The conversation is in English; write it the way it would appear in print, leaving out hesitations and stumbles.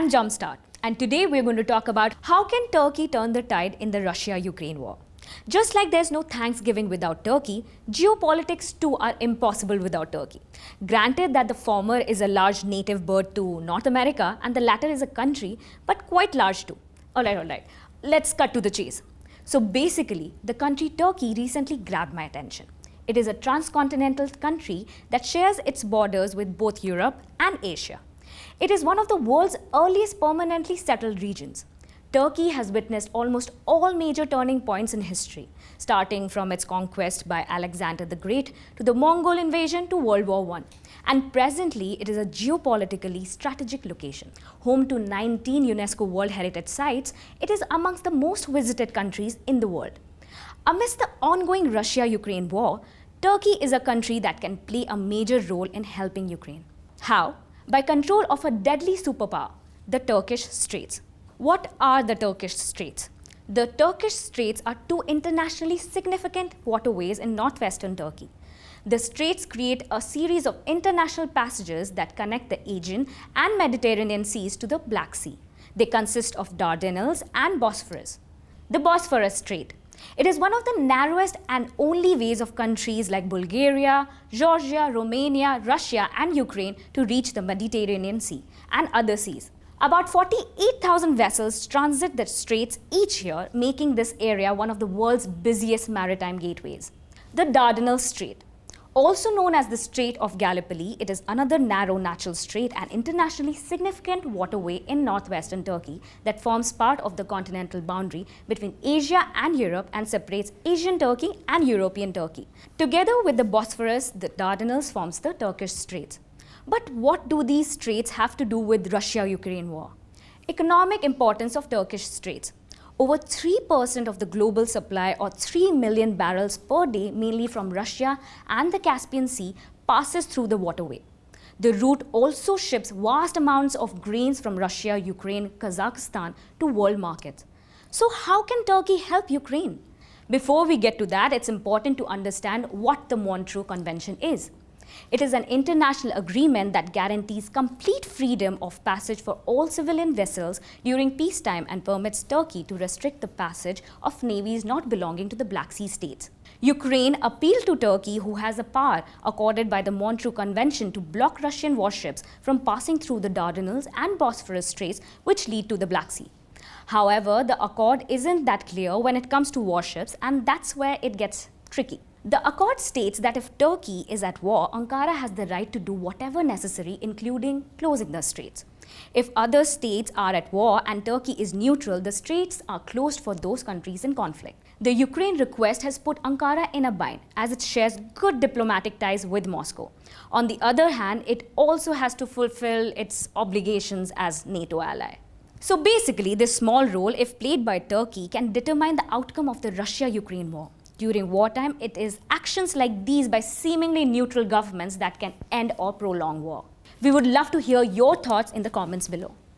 I'm Jumpstart, and today we're going to talk about how can Turkey turn the tide in the Russia-Ukraine war. Just like there's no Thanksgiving without Turkey, geopolitics too are impossible without Turkey. Granted that the former is a large native bird to North America and the latter is a country, but quite large too. Alright, let's cut to the chase. So basically, the country Turkey recently grabbed my attention. It is a transcontinental country that shares its borders with both Europe and Asia. It is one of the world's earliest permanently settled regions. Turkey has witnessed almost all major turning points in history, starting from its conquest by Alexander the Great to the Mongol invasion to World War I. And presently, it is a geopolitically strategic location. Home to 19 UNESCO World Heritage Sites, it is amongst the most visited countries in the world. Amidst the ongoing Russia-Ukraine war, Turkey is a country that can play a major role in helping Ukraine. How? By control of a deadly superpower, the Turkish Straits. What are the Turkish Straits? The Turkish Straits are two internationally significant waterways in northwestern Turkey. The straits create a series of international passages that connect the Aegean and Mediterranean seas to the Black Sea. They consist of Dardanels and Bosphorus. The Bosphorus Strait. It is one of the narrowest and only ways of countries like Bulgaria, Georgia, Romania, Russia and Ukraine to reach the Mediterranean Sea and other seas. About 48,000 vessels transit the straits each year, making this area one of the world's busiest maritime gateways. The Dardanels Strait. Also known as the Strait of Gallipoli, it is another narrow natural strait and internationally significant waterway in northwestern Turkey that forms part of the continental boundary between Asia and Europe and separates Asian Turkey and European Turkey. Together with the Bosphorus, the Dardanels forms the Turkish Straits. But what do these straits have to do with Russia-Ukraine war? Economic importance of Turkish Straits. Over 3% of the global supply, or 3 million barrels per day, mainly from Russia and the Caspian Sea, passes through the waterway. The route also ships vast amounts of grains from Russia, Ukraine, Kazakhstan to world markets. So how can Turkey help Ukraine? Before we get to that, it's important to understand what the Montreux Convention is. It is an international agreement that guarantees complete freedom of passage for all civilian vessels during peacetime and permits Turkey to restrict the passage of navies not belonging to the Black Sea states. Ukraine appealed to Turkey, who has a power accorded by the Montreux Convention to block Russian warships from passing through the Dardanelles and Bosphorus Straits, which lead to the Black Sea. However, the accord isn't that clear when it comes to warships, and that's where it gets tricky. The accord states that if Turkey is at war, Ankara has the right to do whatever necessary, including closing the straits. If other states are at war and Turkey is neutral, the straits are closed for those countries in conflict. The Ukraine request has put Ankara in a bind, as it shares good diplomatic ties with Moscow. On the other hand, it also has to fulfill its obligations as NATO ally. So basically, this small role, if played by Turkey, can determine the outcome of the Russia-Ukraine war. During wartime, it is actions like these by seemingly neutral governments that can end or prolong war. We would love to hear your thoughts in the comments below.